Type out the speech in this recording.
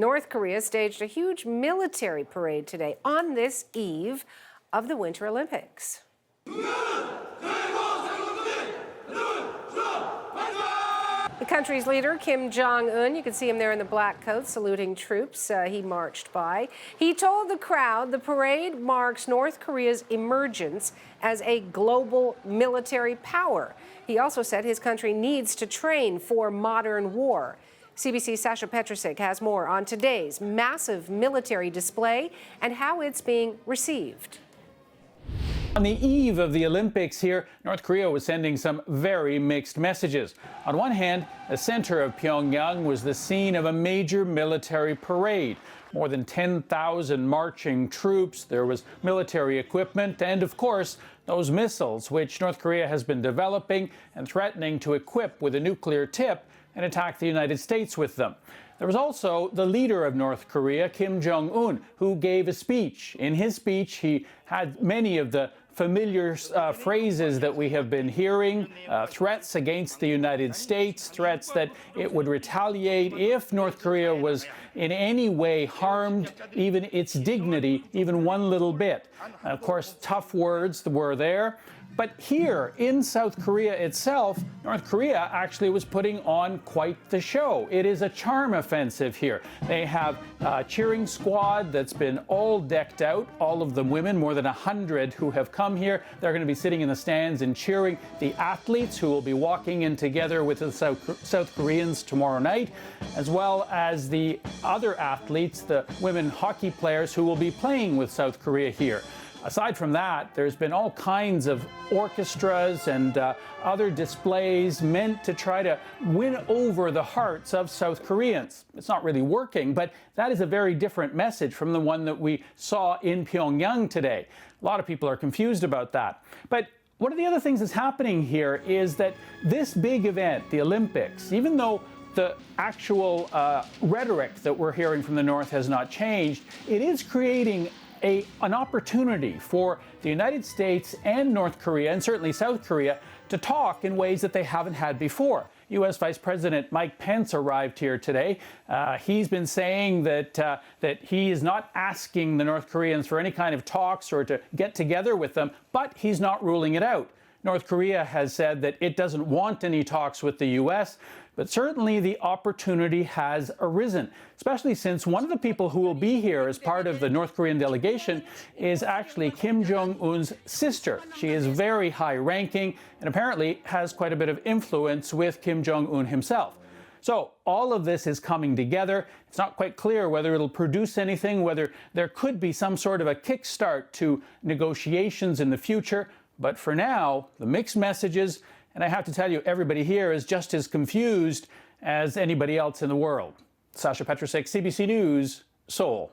North Korea staged a huge military parade today on this eve of the Winter Olympics. The country's leader, Jong-un, you can see him there in the black coat saluting troops. He marched by. He told the crowd the parade marks North Korea's emergence as a global military power. He also said his country needs to train for modern war. CBC's Sasha Petrusik has more on today's massive military display and how it's being received. On the eve of the Olympics here, North Korea was sending some very mixed messages. On one hand, the center of Pyongyang was the scene of a major military parade. More than 10,000 marching troops, there was military equipment, and of course, those missiles which North Korea has been developing and threatening to equip with a nuclear tip and attack the United States with them. There was also the leader of North Korea, Jong-un, who gave a speech. In his speech, he had many of the familiar phrases that we have been hearing, threats against the United States, threats that it would retaliate if North Korea was in any way harmed, even its dignity, even one little bit. Of course, tough words were there. But here in South Korea itself, North Korea actually was putting on quite the show. It is a charm offensive here. They have a cheering squad that's been all decked out, all of them women, more than 100 who have come here. They're going to be sitting in the stands and cheering the athletes who will be walking in together with the South Koreans tomorrow night, as well as the other athletes, the women hockey players who will be playing with South Korea here. Aside from that, there's been all kinds of orchestras and other displays meant to try to win over the hearts of South Koreans. It's not really working, but that is a very different message from the one that we saw in Pyongyang today. A lot of people are confused about that. But one of the other things that's happening here is that this big event, the Olympics, even though the actual rhetoric that we're hearing from the North has not changed, it is creating an opportunity for the United States and North Korea, and certainly South Korea, to talk in ways that they haven't had before. U.S. Vice President Mike Pence arrived here today. He's been saying that he is not asking the North Koreans for any kind of talks or to get together with them, but he's not ruling it out. North Korea has said that it doesn't want any talks with the U.S., but certainly the opportunity has arisen, especially since one of the people who will be here as part of the North Korean delegation is actually Kim Jong-un's sister. She is very high-ranking and apparently has quite a bit of influence with Kim Jong-un himself. So all of this is coming together. It's not quite clear whether it'll produce anything, whether there could be some sort of a kickstart to negotiations in the future. But for now, the mixed messages, and I have to tell you, everybody here is just as confused as anybody else in the world. Sasha Petrusik, CBC News, Seoul.